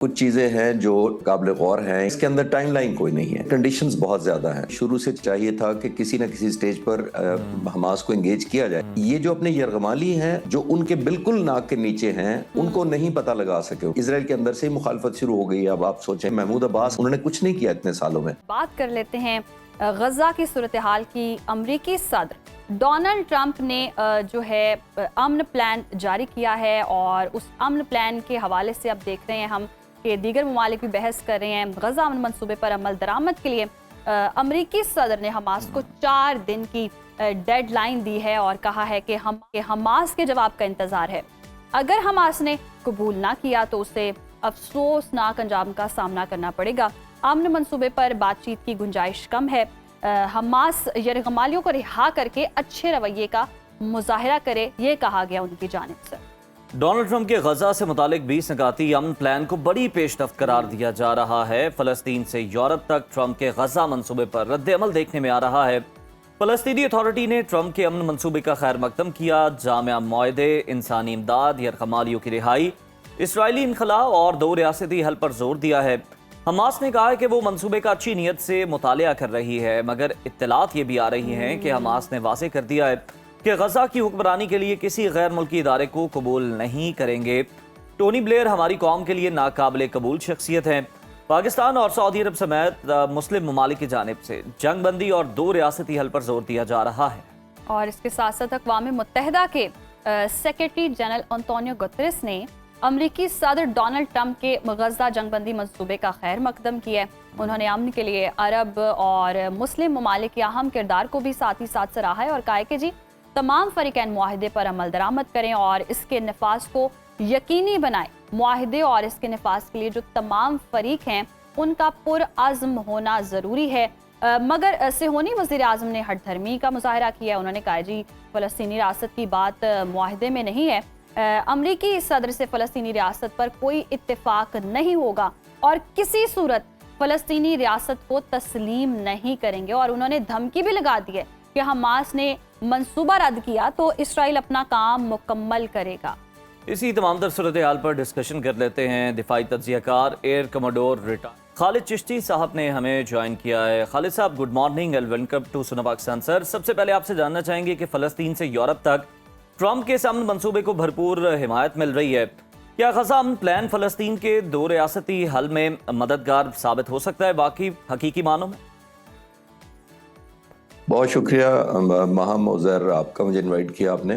کچھ چیزیں ہیں جو قابل غور ہیں، اس کے اندر ٹائم لائن کوئی نہیں ہے، کنڈیشنز بہت زیادہ ہیں۔ شروع سے چاہیے تھا کہ کسی نہ کسی سٹیج پر حماس کو انگیج کیا جائے۔ یہ جو اپنے یرغمالی ہیں جو ان کے بالکل ناک کے نیچے ہیں، ان کو نہیں پتہ لگا سکے۔ اسرائیل کے اندر سے ہی مخالفت شروع ہو گئی۔ اب آپ سوچیں محمود عباس انہوں نے کچھ نہیں کیا اتنے سالوں میں۔ بات کر لیتے ہیں غزہ کی صورتحال کی۔ امریکی صدر ڈونلڈ ٹرمپ نے جو ہے امن پلان جاری کیا ہے، اور اس امن پلان کے حوالے سے اب دیکھ رہے ہیں ہم کہ دیگر ممالک بھی بحث کر رہے ہیں۔ غزہ امن منصوبے پر عمل درآمد کے لیے امریکی صدر نے حماس کو 4 دن کی ڈیڈ لائن دی ہے، اور کہا ہے کہ حماس کے جواب کا انتظار ہے۔ اگر حماس نے قبول نہ کیا تو اسے افسوسناک انجام کا سامنا کرنا پڑے گا۔ امن منصوبے پر بات چیت کی گنجائش کم ہے۔ حماس یرغمالیوں کو رہا کر کے اچھے رویے کا مظاہرہ کرے، یہ کہا گیا ان کی جانب سے۔ ڈونلڈ ٹرمپ کے غزہ سے متعلق 20 نکاتی امن پلان کو بڑی پیش رفت قرار دیا جا رہا ہے۔ فلسطین سے یورپ تک ٹرمپ کے غزہ منصوبے پر رد عمل دیکھنے میں آ رہا ہے۔ فلسطینی اتھارٹی نے ٹرمپ کے امن منصوبے کا خیر مقدم کیا۔ جامع معاہدے، انسانی امداد، یرغمالیوں کی رہائی، اسرائیلی انخلاء اور 2 ریاستی حل پر زور دیا ہے۔ حماس نے کہا ہے کہ وہ منصوبے کا اچھی نیت سے مطالعہ کر رہی ہے، مگر اطلاعات یہ بھی آ رہی ہیں کہ حماس نے واضح کر دیا ہے کہ غزہ کی حکمرانی کے لیے کسی غیر ملکی ادارے کو قبول نہیں کریں گے۔ ٹونی بلیئر ہماری قوم کے لیے ناقابل قبول شخصیت ہیں۔ پاکستان اور سعودی عرب سمیت مسلم ممالک کی جانب سے جنگ بندی اور 2 ریاستی حل پر زور دیا جا رہا ہے۔ اور اس کے ساتھ ساتھ اقوام متحدہ کے سیکریٹری جنرل انطونیو گتریس نے امریکی صدر ڈونلڈ ٹرمپ کے غزہ جنگ بندی منصوبے کا خیر مقدم کیا ہے۔ انہوں نے امن کے لیے عرب اور مسلم ممالک کے اہم کردار کو بھی ساتھ ہی ساتھ سراہا ہے، اور کہا ہے کہ جی تمام فریقین معاہدے پر عمل درآمد کریں اور اس کے نفاذ کو یقینی بنائیں۔ معاہدے اور اس کے نفاذ کے لیے جو تمام فریق ہیں ان کا پرعزم ہونا ضروری ہے، مگر صہیونی وزیر اعظم نے ہٹ دھرمی کا مظاہرہ کیا۔ انہوں نے کہا جی فلسطینی ریاست کی بات معاہدے میں نہیں ہے، امریکی صدر سے فلسطینی ریاست پر کوئی اتفاق نہیں ہوگا اور کسی صورت فلسطینی ریاست کو تسلیم نہیں کریں گے، اور انہوں نے دھمکی بھی لگا دی ہے کہ حماس نے منصوبہ رد کیا تو اسرائیل اپنا کام مکمل کرے گا۔ اسی تمام تر صورتحال پر ڈسکشن کر لیتے ہیں۔ دفاعی تجزیہ کار air commodore retired Khalid Chishti صاحب نے ہمیں جوائن کیا ہے۔ خالد صاحب good morning and welcome to سنا پاکستان سر۔ سب سے پہلے آپ سے جاننا چاہیں گے کہ فلسطین سے یورپ تک ٹرمپ کے اس امن منصوبے کو بھرپور حمایت مل رہی ہے، کیا غزہ امن پلان فلسطین کے 2 ریاستی حل میں مددگار ثابت ہو سکتا ہے باقی حقیقی معنوں میں؟ بہت شکریہ ماہم عزیر، آپ کا مجھے انوائٹ کیا آپ نے۔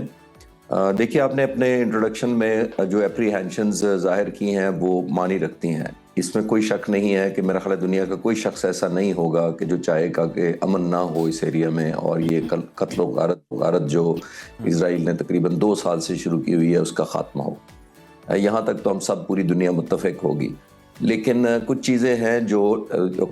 دیکھیے آپ نے اپنے انٹروڈکشن میں جو اپریہینشنز ظاہر کی ہیں وہ معنی رکھتی ہیں۔ اس میں کوئی شک نہیں ہے کہ میرا خیال ہے دنیا کا کوئی شخص ایسا نہیں ہوگا کہ جو چاہے گا کہ امن نہ ہو اس ایریا میں، اور یہ قتل و غارت جو اسرائیل نے تقریباً 2 سال سے شروع کی ہوئی ہے اس کا خاتمہ ہو۔ یہاں تک تو ہم سب پوری دنیا متفق ہوگی، لیکن کچھ چیزیں ہیں جو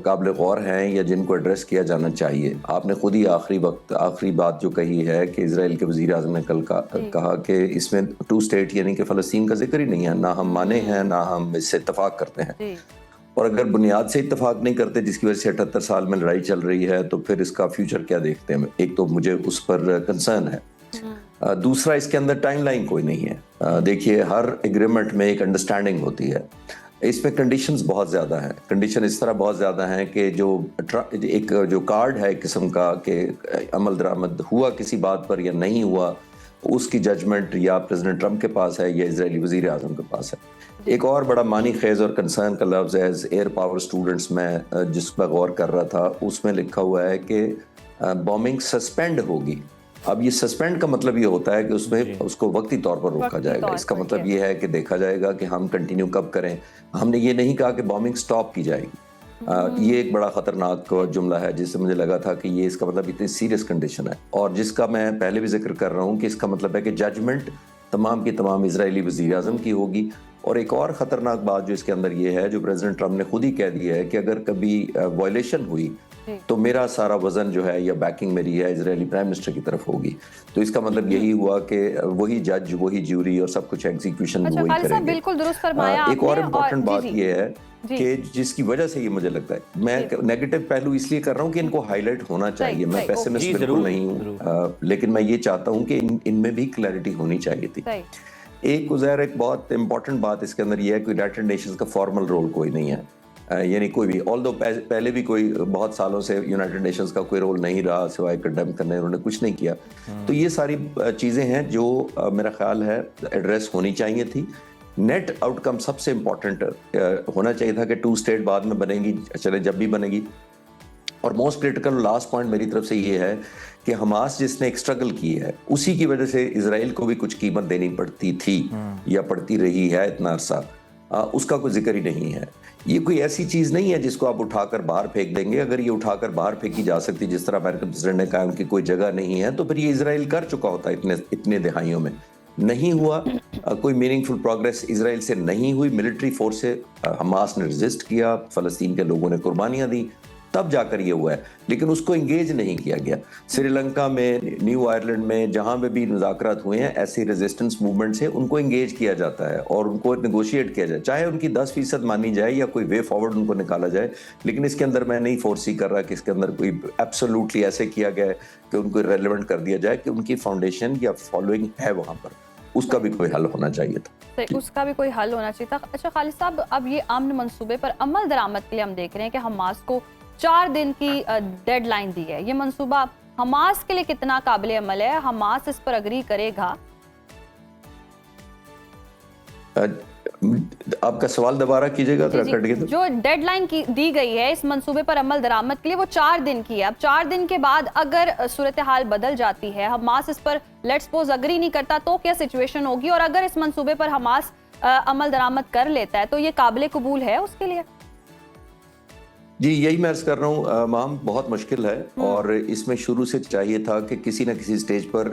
قابل غور ہیں یا جن کو ایڈریس کیا جانا چاہیے۔ آپ نے خود ہی آخری بات جو کہی ہے کہ اسرائیل کے وزیر اعظم نے کل کہا کہ اس میں 2 اسٹیٹ یعنی کہ فلسطین کا ذکر ہی نہیں ہے، نہ ہم مانے ہیں نہ ہم اس سے اتفاق کرتے ہیں۔ اور اگر بنیاد سے اتفاق نہیں کرتے جس کی وجہ سے 78 سال میں لڑائی چل رہی ہے تو پھر اس کا فیوچر کیا دیکھتے ہیں؟ ایک تو مجھے اس پر کنسرن ہے، دوسرا اس کے اندر ٹائم لائن کوئی نہیں ہے۔ دیکھیے ہر ایگریمنٹ میں ایک انڈرسٹینڈنگ ہوتی ہے، اس میں کنڈیشنز بہت زیادہ ہیں۔ کنڈیشن اس طرح بہت زیادہ ہیں کہ جو کارڈ ہے ایک قسم کا کہ عمل درآمد ہوا کسی بات پر یا نہیں ہوا، اس کی ججمنٹ یا پریزیڈنٹ ٹرمپ کے پاس ہے یا اسرائیلی وزیر اعظم کے پاس ہے۔ ایک اور بڑا معنی خیز اور کنسرن کا لفظ ہے ایئر پاور اسٹوڈنٹس، میں جس پر غور کر رہا تھا اس میں لکھا ہوا ہے کہ بومبنگ سسپینڈ ہوگی۔ اب یہ سسپینڈ کا مطلب یہ ہوتا ہے کہ اس میں اس کو وقتی طور پر روکا جائے گا۔ اس کا مطلب یہ ہے کہ دیکھا جائے گا کہ ہم کنٹینیو کب کریں۔ ہم نے یہ نہیں کہا کہ بومبنگ سٹاپ کی جائے گی۔ یہ ایک بڑا خطرناک جملہ ہے جس سے مجھے لگا تھا کہ یہ اس کا مطلب اتنی سیریس کنڈیشن ہے، اور جس کا میں پہلے بھی ذکر کر رہا ہوں کہ اس کا مطلب ہے کہ ججمنٹ تمام کی تمام اسرائیلی وزیر اعظم کی ہوگی۔ اور ایک اور خطرناک بات جو اس کے اندر یہ ہے جو پریزیڈنٹ ٹرمپ نے خود ہی کہہ دیا ہے کہ اگر کبھی وائلیشن ہوئی تو میرا سارا وزن جو ہے یا بیکنگ میری ہے اسرائیلی پرائم منسٹر کی طرف ہوگی۔ تو اس کا مطلب یہی ہوا کہ وہی جج، وہی جیوری اور سب کچھ ایگزیکیوشن وہی کریں گے۔ بالکل درست فرمایا آپ نے۔ ایک اور امپورٹنٹ بات یہ ہے کہ جس کی وجہ سے یہ مجھے لگتا ہے، میں نیگیٹو پہلو اس لیے کر رہا ہوں کہ ان کو ہائی لائٹ ہونا چاہیے، میں پیسمسٹ بالکل نہیں ہوں، لیکن میں یہ چاہتا ہوں کہ ان میں بھی کلیئرٹی ہونی چاہیے تھی एक उज़ैर एक बहुत इंपॉर्टेंट बात इसके अंदर ये है कि यूनाइटेड नेशंस का फॉर्मल रोल कोई नहीं है, यानी कोई भी, ऑल्दो पहले भी कोई बहुत सालों से यूनाइटेड नेशंस का कोई रोल नहीं रहा सिवाय कंडेम करने, उन्होंने कुछ नहीं किया। तो ये सारी चीज़ें हैं जो मेरा ख्याल है एड्रेस होनी चाहिए थी। नेट आउटकम सबसे इम्पॉर्टेंट होना चाहिए था कि 2 स्टेट बाद में बनेगी, चले जब भी बनेगी। और मोस्ट क्रिटिकल लास्ट पॉइंट मेरी तरफ से ये है कि हमास जिसने एक स्ट्रगल की है उसी की वजह से इजराइल को भी कुछ कीमत देनी पड़ती थी या पड़ती रही है इतना अरसा, उसका कोई जिक्र ही नहीं है। ये कोई ऐसी चीज़ नहीं है जिसको आप उठाकर बाहर फेंक देंगे। अगर ये उठाकर बाहर फेंकी जा सकती, जिस तरह अमेरिकन प्रेसिडेंट ने कहा उनकी कोई जगह नहीं है, तो फिर ये इजराइल कर चुका होता इतने दहाइयों में। नहीं हुआ, कोई मीनिंगफुल प्रोग्रेस इजराइल से नहीं हुई। मिलिट्री फोर्स से हमास ने रेजिस्ट किया, फ़लस्तीन के लोगों ने कुर्बानियाँ दी, तब जाकर ये हुआ है, लेकिन उसको इंगेज नहीं किया गया। श्रीलंका में, न्यू आयरलैंड में, जहाँ पे भी मुज़ाकरात हुए हैं, ऐसी रेजिस्टेंस मूवमेंट से उनको इंगेज किया जाता है और उनको नेगोशिएट किया जाए, चाहे उनकी 10% मानी जाए या कोई वे फॉरवर्ड उनको निकाला जाए। लेकिन इसके अंदर मैं नहीं फोर्सी कर रहा कि इसके अंदर कोई एब्सोल्युटली ऐसे किया गया है कि उनको रेलेवेंट कर दिया जाए कि उनकी फाउंडेशन या फॉलोइंग है वहाँ पर, उसका भी कोई हल होना चाहिए था। तो उसका भी कोई हल होना चाहिए था। अच्छा खालिद साहब, अब ये अमन मंसूबे पर अमल दरामद के लिए हम देख रहे हैं कि हमास को 4 दिन की डेडलाइन दी है। ये मंसूबा हमास के लिए कितना काबिल अमल है? हमास इस पर अग्री करेगा? आपका सवाल दोबारा कीजिएगा, तो कट गया। जो डेडलाइन की दी गई है इस मंसूबे पर अमल दरामद के लिए वो 4 दिन की है। अब 4 दिन के बाद अगर सूरत हाल बदल जाती है, हमास इस पर लेट्स सपोज अग्री नहीं करता, तो क्या सिचुएशन होगी? और अगर इस मंसूबे पर हमास अमल दरामद कर लेता है तो ये काबिल कबूल है उसके लिए? जी, यही मैं अर्ज कर रहा हूँ माम, बहुत मुश्किल है और इसमें शुरू से चाहिए था कि किसी न किसी स्टेज पर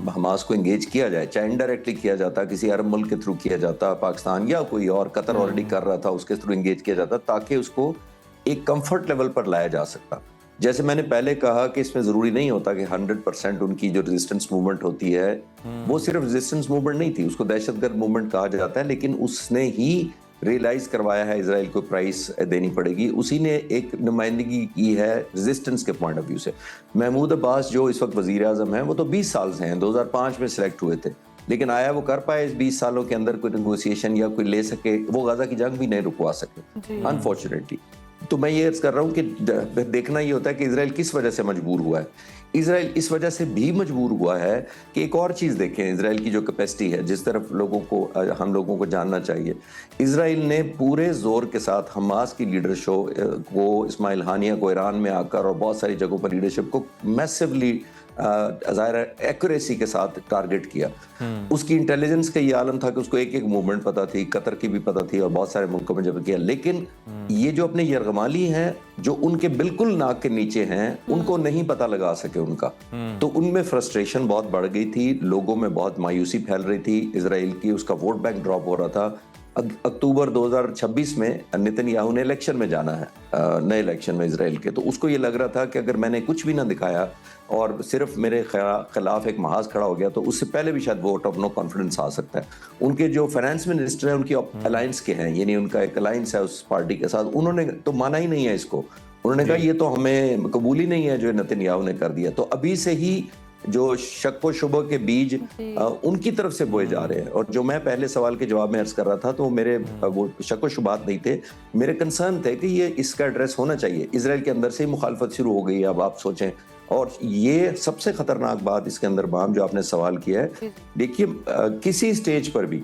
हमास को एंगेज किया जाए, चाहे इनडायरेक्टली किया जाता, किसी अरब मुल्क के थ्रू किया जाता, पाकिस्तान या कोई और, कतर ऑलरेडी कर रहा था, उसके थ्रू एंगेज किया जाता, ताकि उसको एक कंफर्ट लेवल पर लाया जा सकता। जैसे मैंने पहले कहा कि इसमें ज़रूरी नहीं होता कि 100% उनकी जो रेजिस्टेंस मूवमेंट होती है वो सिर्फ रेजिस्टेंस मूवमेंट नहीं थी, उसको दहशतगर्द मूवमेंट कहा जाता है, लेकिन उसने ही रियलाइज करवाया है इजराइल को प्राइस देनी पड़ेगी, उसी ने एक नुमाइंदगी की है रेजिस्टेंस के पॉइंट ऑफ व्यू से। महमूद अब्बास जो इस वक्त वजीर आज़म हैं, वो तो 20 साल से हैं, 2005 में सिलेक्ट हुए थे, लेकिन आया वो कर पाए इस 20 सालों के अंदर कोई नेगोशिएशन या कोई ले सके? वो गाजा की जंग भी नहीं रुकवा सके अनफॉर्चुनेटली। तो मैं ये अर्ज कर रहा हूँ कि देखना ये होता है कि इजराइल किस वजह से मजबूर हुआ है। इजराइल इस वजह से भी मजबूर हुआ है कि एक और चीज़ देखें, इजराइल की जो कैपेसिटी है, जिस तरफ हम लोगों को जानना चाहिए। इजराइल ने पूरे जोर के साथ हमास की लीडरशिप को, इस्माइल हानिया को ईरान में आकर और बहुत सारी जगहों पर लीडरशिप को मैसिवली ज़ाहिर एक्यूरेसी के साथ टारगेट किया। उसकी इंटेलिजेंस का ये आलम था कि उसको एक एक मूवमेंट पता थी, कतर की भी पता थी और बहुत सारे मुल्कों में जब किया। लेकिन ये जो अपने यरगमाली हैं, जो उनके बिल्कुल नाक के नीचे हैं, उनको नहीं पता लगा सके उनका, तो उनमें फ्रस्ट्रेशन बहुत बढ़ गई थी, लोगों में बहुत मायूसी फैल रही थी इजराइल की, उसका वोट बैंक ड्रॉप हो रहा था। अक्टूबर 2026 में नेतन्याहू ने इलेक्शन में जाना है, नए इलेक्शन में इजराइल के, तो उसको ये लग रहा था कि अगर मैंने कुछ भी ना दिखाया और सिर्फ मेरे खिलाफ एक महाज खड़ा हो गया तो उससे पहले भी शायद वोट ऑफ नो कॉन्फिडेंस आ सकता है। उनके जो फाइनेंस मिनिस्टर हैं उनकी अलायंस के हैं, यानी उनका एक अलायंस है उस पार्टी के साथ, उन्होंने तो माना ही नहीं है इसको। उन्होंने कहा ये तो हमें कबूल ही नहीं है जो नेतन्याहू ने कर दिया। तो अभी से ही जो शक व शुबह के बीज उनकी तरफ से बोए जा रहे हैं। और जो मैं पहले सवाल के जवाब में अर्ज कर रहा था, तो मेरे वो शक व शुबात नहीं थे, मेरे कंसर्न थे कि ये इसका एड्रेस होना चाहिए। इजराइल के अंदर से ही मुखालफत शुरू हो गई है, अब आप सोचें। और ये सबसे खतरनाक बात इसके अंदर बाम जो आपने सवाल किया है, देखिए किसी स्टेज पर भी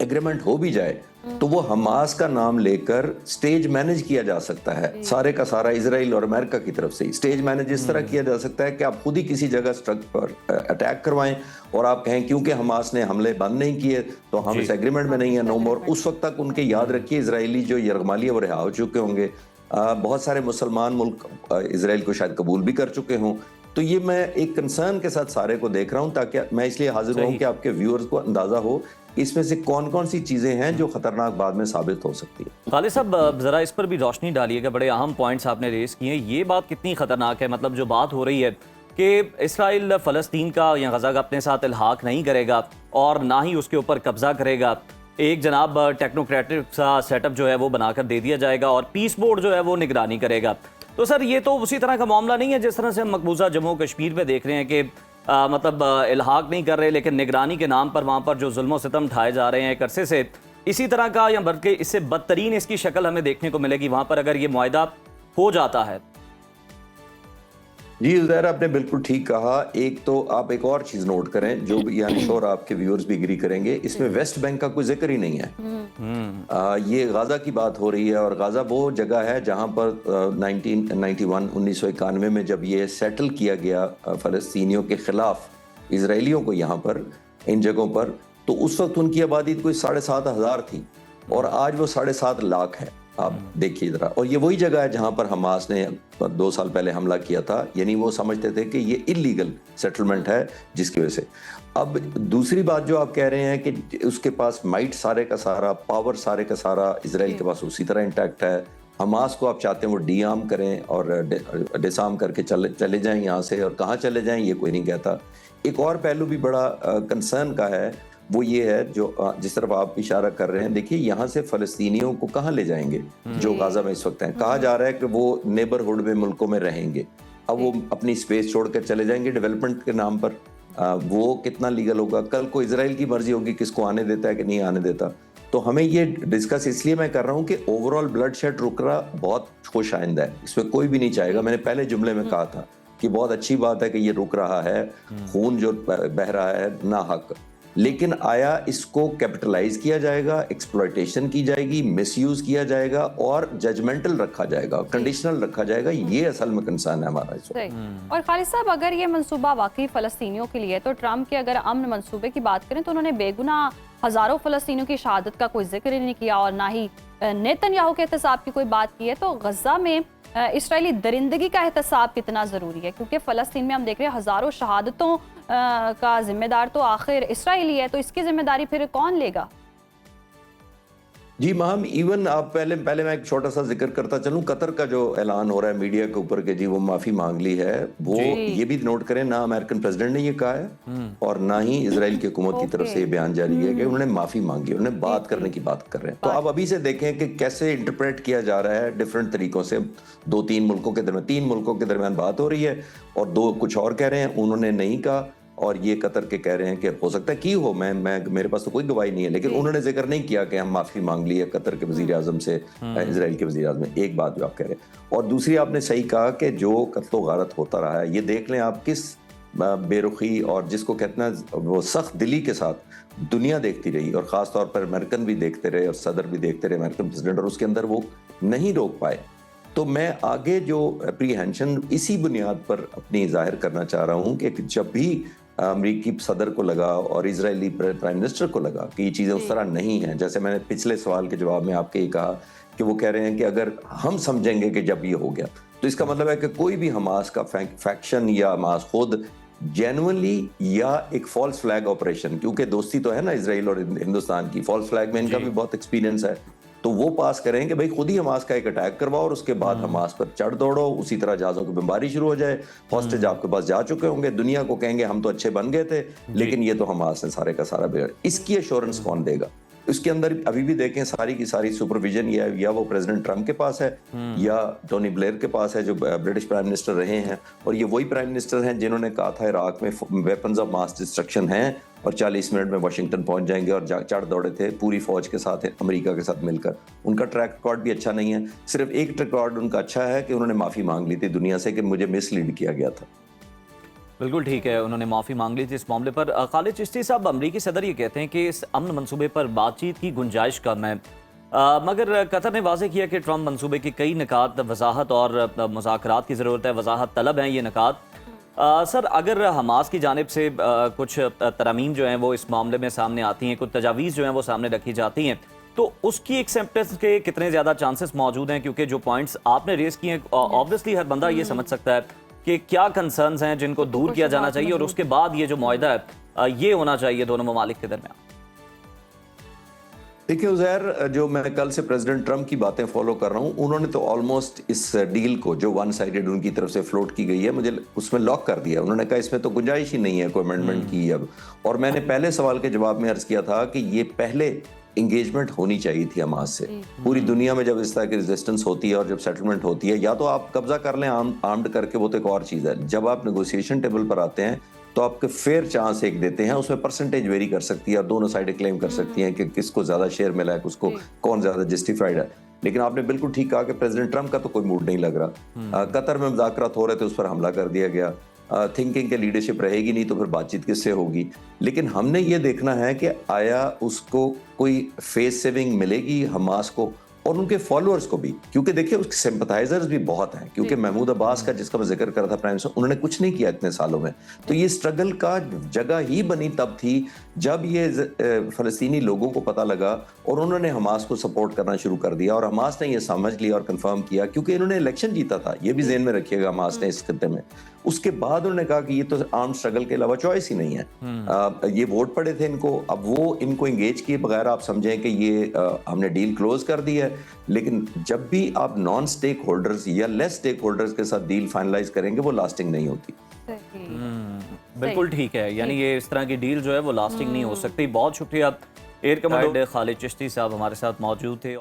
एग्रीमेंट हो भी जाए तो वो हमास का नाम लेकर स्टेज मैनेज किया जा सकता है, सारे का सारा इजराइल और अमेरिका की तरफ से स्टेज मैनेज इस तरह किया जा सकता है कि आप खुद ही किसी जगह स्ट्रक पर अटैक करवाएं और आप कहें क्योंकि हमास ने हमले बंद नहीं किए तो हम इस एग्रीमेंट में नहीं है, नो मोर। उस वक्त तक उनके याद रखिए इजरायली जो यरगमाली है वो रिहा हो चुके होंगे, बहुत सारे मुसलमान मुल्क इजराइल को शायद कबूल भी कर चुके हों। तो ये मैं एक कंसर्न के साथ सारे को देख रहा हूं, ताकि मैं इसलिए हाजिर हूं कि आपके व्यूअर्स को अंदाजा हो इसमें से कौन कौन सी चीजें हैं जो खतरनाक बाद में साबित हो सकती है। खालिद साहब, जरा इस पर भी रोशनी डालिएगा, बड़े अहम पॉइंट्स आपने रेस किए हैं। ये बात कितनी खतरनाक है, मतलब जो बात हो रही है कि इसराइल फ़लस्तीन का या गज़ा का अपने साथ इल्हाक नहीं करेगा और ना ही उसके ऊपर कब्जा करेगा। एक जनाब टेक्नोक्रेटिक सा सेटअप जो है वो बनाकर दे दिया जाएगा और पीस बोर्ड जो है वो निगरानी करेगा। तो सर ये तो उसी तरह का मामला नहीं है जिस तरह से हम मकबूजा जम्मू कश्मीर में देख रहे हैं कि मतलब इल्हाक नहीं कर रहे, लेकिन निगरानी के नाम पर वहाँ पर जो जुल्म सितम ढाए जा रहे हैं एक अरसे से, इसी तरह का या बल्कि इससे बदतरीन इसकी शक्ल हमें देखने को मिलेगी वहाँ पर अगर ये मुआहदा हो जाता है? जी उज़ैर, आपने बिल्कुल ठीक कहा। एक तो आप एक और चीज़ नोट करें जो यानी श्योर आपके व्यूअर्स भी एग्री करेंगे, इसमें वेस्ट बैंक का कोई जिक्र ही नहीं है। ये गाज़ा की बात हो रही है और गाज़ा वो जगह है जहाँ पर 1991 में जब ये सेटल किया गया फ़लस्तीनियों के ख़िलाफ़ इजराइलियों को यहाँ पर इन जगहों पर, तो उस वक्त उनकी आबादी कोई 7,500 थी और आज वो 7.5 लाख है। आप देखिए जरा, और ये वही जगह है जहां पर हमास ने 2 साल पहले हमला किया था। यानी वो समझते थे कि ये इलीगल सेटलमेंट है जिसकी वजह से। अब दूसरी बात जो आप कह रहे हैं कि उसके पास माइट सारे का सारा, पावर सारे का सारा इजराइल के पास उसी तरह इंटैक्ट है। हमास को आप चाहते हैं वो डीआर्म करें और डिसआर्म करके चले जाएं यहाँ से, और कहाँ चले जाएं ये कोई नहीं कहता। एक और पहलू भी बड़ा कंसर्न का है, वो ये है जो जिस तरफ आप इशारा कर रहे हैं। देखिए यहाँ से फ़लस्तीनियों को कहाँ ले जाएंगे जो गाज़ा में इस वक्त हैं। कहा जा रहा है कि वो नेबरहुड में मुल्कों में रहेंगे। अब वो अपनी स्पेस छोड़कर चले जाएंगे डेवलपमेंट के नाम पर। वो कितना लीगल होगा? कल को इजराइल की मर्जी होगी किसको आने देता है कि नहीं आने देता। तो हमें ये डिस्कस इसलिए मैं कर रहा हूँ कि ओवरऑल ब्लड शेड रुकना बहुत खुश आइंदा है, इसमें कोई भी नहीं चाहेगा। मैंने पहले जुमले में कहा था कि बहुत अच्छी बात है कि ये रुक रहा है, खून जो बह रहा है ना हक, लेकिन आया इसको कैपिटलाइज किया जाएगा, एक्सप्लॉयटेशन की जाएगी, मिसयूज किया जाएगा और जजमेंटल रखा जाएगा, कंडीशनल रखा जाएगा। ये असल में कंसर्न है हमारा इस वक्त। और खालिद साहब, अगर ये मंसूबा वाकई फ़लस्तीनियों के लिए, तो ट्रम्प के अगर अमन मंसूबे की बात करें तो उन्होंने बेगुनाह हजारों फ़लस्तीनियों की शहादत का कोई जिक्र ही नहीं किया और ना ही नेतन्याहू के एहतसाब की कोई बात की है। तो गज़ा में इसराइली दरिंदगी का एहतसाब कितना ज़रूरी है? क्योंकि फ़लस्तीन में हम देख रहे हैं हज़ारों शहादतों का जिम्मेदार तो आखिर इसराइली है, तो इसकी जिम्मेदारी फिर कौन लेगा? जी माहम, इवन आप पहले मैं एक छोटा सा जिक्र करता चलूं, कतर का जो ऐलान हो रहा है मीडिया के ऊपर कि जी वो माफी मांग ली है, वो ये भी नोट करें, ना अमेरिकन प्रेसिडेंट ने ये कहा है और ना ही इजराइल की हुकूमत की तरफ से ये बयान जारी है कि उन्होंने माफी मांगी, उन्होंने बात करने की बात कर रहे हैं। तो आप अभी से देखें कि कैसे इंटरप्रेट किया जा रहा है डिफरेंट तरीकों से। 3 मुल्कों के दरमियान बात हो रही है और 2 कुछ और कह रहे हैं, उन्होंने नहीं कहा और ये कतर के कह रहे हैं कि हो सकता है की हो, मैं मेरे पास तो कोई गवाही नहीं है, लेकिन उन्होंने जिक्र नहीं किया कि हम माफी मांग ली है कतर के वजीर आजम से, इजराइल के वजीर आजम। एक बात जो आप कह रहे हैं, और दूसरी आपने सही कहा कि जो कत्लो गारत होता रहा है, ये देख लें आप किस बेरुखी और जिसको कहते हैं वो सख्त दिली के साथ दुनिया देखती रही, और ख़ास तौर पर अमेरिकन भी देखते रहे और सदर भी देखते रहे, अमेरिकन प्रेसिडेंट, और उसके अंदर वो नहीं रोक पाए। तो मैं आगे जो एप्रीहेंशन इसी बुनियाद पर अपनी जाहिर करना चाह रहा हूँ कि जब भी अमेरिकी सदर को लगा और इजरायली प्राइम मिनिस्टर को लगा कि ये चीज़ें उस तरह नहीं हैं, जैसे मैंने पिछले सवाल के जवाब में आपके ये कहा कि वो कह रहे हैं कि अगर हम समझेंगे कि जब ये हो गया, तो इसका मतलब है कि कोई भी हमास का फैक्शन या हमास खुद जेन्युइनली या एक फॉल्स फ्लैग ऑपरेशन, क्योंकि दोस्ती तो है ना इजराइल और हिंदुस्तान की, फॉल्स फ्लैग में इनका भी बहुत एक्सपीरियंस है, तो वो पास करें कि भाई खुद ही हमास का एक अटैक करवाओ और उसके बाद हमास पर चढ़ दौड़ो, उसी तरह जहाज़ों की बमबारी शुरू हो जाए, हॉस्टेज आपके पास जा चुके होंगे, दुनिया को कहेंगे हम तो अच्छे बन गए थे, लेकिन ये तो हमास ने सारे का सारा बिगाड़। इसकी एश्योरेंस कौन देगा? इसके अंदर अभी भी देखें सारी की सारी सुपरविजन या वो प्रेसिडेंट ट्रम्प के पास है या टोनी ब्लेयर के पास है जो ब्रिटिश प्राइम मिनिस्टर रहे हैं, और ये वही प्राइम मिनिस्टर हैं जिन्होंने कहा था इराक में वेपन्स ऑफ मास डिस्ट्रक्शन हैं और 40 मिनट में वाशिंगटन पहुंच जाएंगे, और चढ़ दौड़े थे पूरी फौज के साथ अमेरिका के साथ मिलकर। उनका ट्रैक रिकॉर्ड भी अच्छा नहीं है, सिर्फ एक रिकॉर्ड उनका अच्छा है कि उन्होंने माफ़ी मांग ली थी दुनिया से कि मुझे मिसलीड किया गया था। बिल्कुल ठीक है, उन्होंने माफ़ी मांग ली थी इस मामले पर। खालिद चिश्ती साहब, अमरीकी सदर ये कहते हैं कि इस अमन मंसूबे पर बातचीत की गुंजाइश कम है, मगर कतर ने वाज़ेह किया कि ट्रम्प मंसूबे की कई निकात वजाहत और मुज़ाकरात की ज़रूरत है, वजाहत तलब हैं ये निकात। सर, अगर हमास की जानिब से कुछ तरमीम जो हैं वो इस मामले में सामने आती हैं, कुछ तजावीज़ जो हैं वो सामने रखी जाती हैं, तो उसकी एक्सेप्टेंस के कितने ज़्यादा चांसेस मौजूद हैं? क्योंकि जो पॉइंट्स आपने रेस किए हैं, ऑब्वियसली हर बंदा ये समझ सकता है कि क्या कंसर्न्स हैं जिनको दूर किया जाना चाहिए और उसके बाद ये जो मुआहदा है ये होना चाहिए दोनों ममालिक के दरमियान। देखिए उज़ैर, जो मैं कल से प्रेसिडेंट ट्रम्प की बातें फॉलो कर रहा हूँ, उन्होंने तो ऑलमोस्ट इस डील को जो वन साइडेड उनकी तरफ से फ्लोट की गई है, मुझे उसमें लॉक कर दिया। उन्होंने कहा इसमें तो गुंजाइश ही नहीं है कोई अमेंडमेंट की अब। और मैंने पहले सवाल के जवाब में अर्ज किया था कि ये पहले इंगेजमेंट होनी चाहिए थी हमास से। पूरी दुनिया में जब इस तरह की रेजिस्टेंस होती है और जब सेटलमेंट होती है, या तो आप कब्जा कर लें आर्म्ड करके, वो तो एक और चीज़ है। जब आप नेगोशिएशन टेबल पर आते हैं तो आपके फेयर चांस एक देते हैं, उसमें परसेंटेज वेरी कर सकती है, आप दोनों साइडें क्लेम कर सकती हैं कि किसको ज्यादा शेयर मिला है, किसको कौन ज्यादा जस्टिफाइड है। लेकिन आपने बिल्कुल ठीक कहा कि प्रेसिडेंट ट्रंप का तो कोई मूड नहीं लग रहा। कतर में मुज़ाकरात हो रहे थे, उस पर हमला कर दिया गया। थिंकिंग के लीडरशिप रहेगी नहीं तो फिर बातचीत किससे होगी। लेकिन हमने ये देखना है कि आया उसको कोई फेस सेविंग मिलेगी हमास को और उनके फॉलोअर्स को भी, क्योंकि देखिए उसके सिंपथाइजर्स भी बहुत हैं, क्योंकि महमूद अब्बास का जिसका मैं जिक्र कर रहा था प्राइम मिनिस्टर, उन्होंने कुछ नहीं किया इतने सालों में। तो ये स्ट्रगल का जगह ही बनी तब थी जब ये फलस्तीनी लोगों को पता लगा और उन्होंने हमास को सपोर्ट करना शुरू कर दिया, और हमास ने ये समझ लिया और कंफर्म किया, क्योंकि इन्होंने इलेक्शन जीता था, ये भी ज़हन में रखिएगा हमास ने इस खत्ते में। उसके बाद उन्होंने कहा कि ये तो आर्म स्ट्रगल के अलावा चॉइस ही नहीं है। ये वोट पड़े थे इनको, अब वो इनको एंगेज किए बगैर आप समझें कि ये हमने डील क्लोज कर दी है। लेकिन जब भी आप नॉन स्टेक होल्डर्स या लेस स्टेक होल्डर्स के साथ डील फाइनलाइज करेंगे वो लास्टिंग नहीं होती। बिल्कुल ठीक है, यानी ये इस तरह की डील जो है वो लास्टिंग नहीं हो सकती। बहुत शुक्रिया। एयर कमांडर खालिद चिश्ती साहब हमारे साथ मौजूद थे।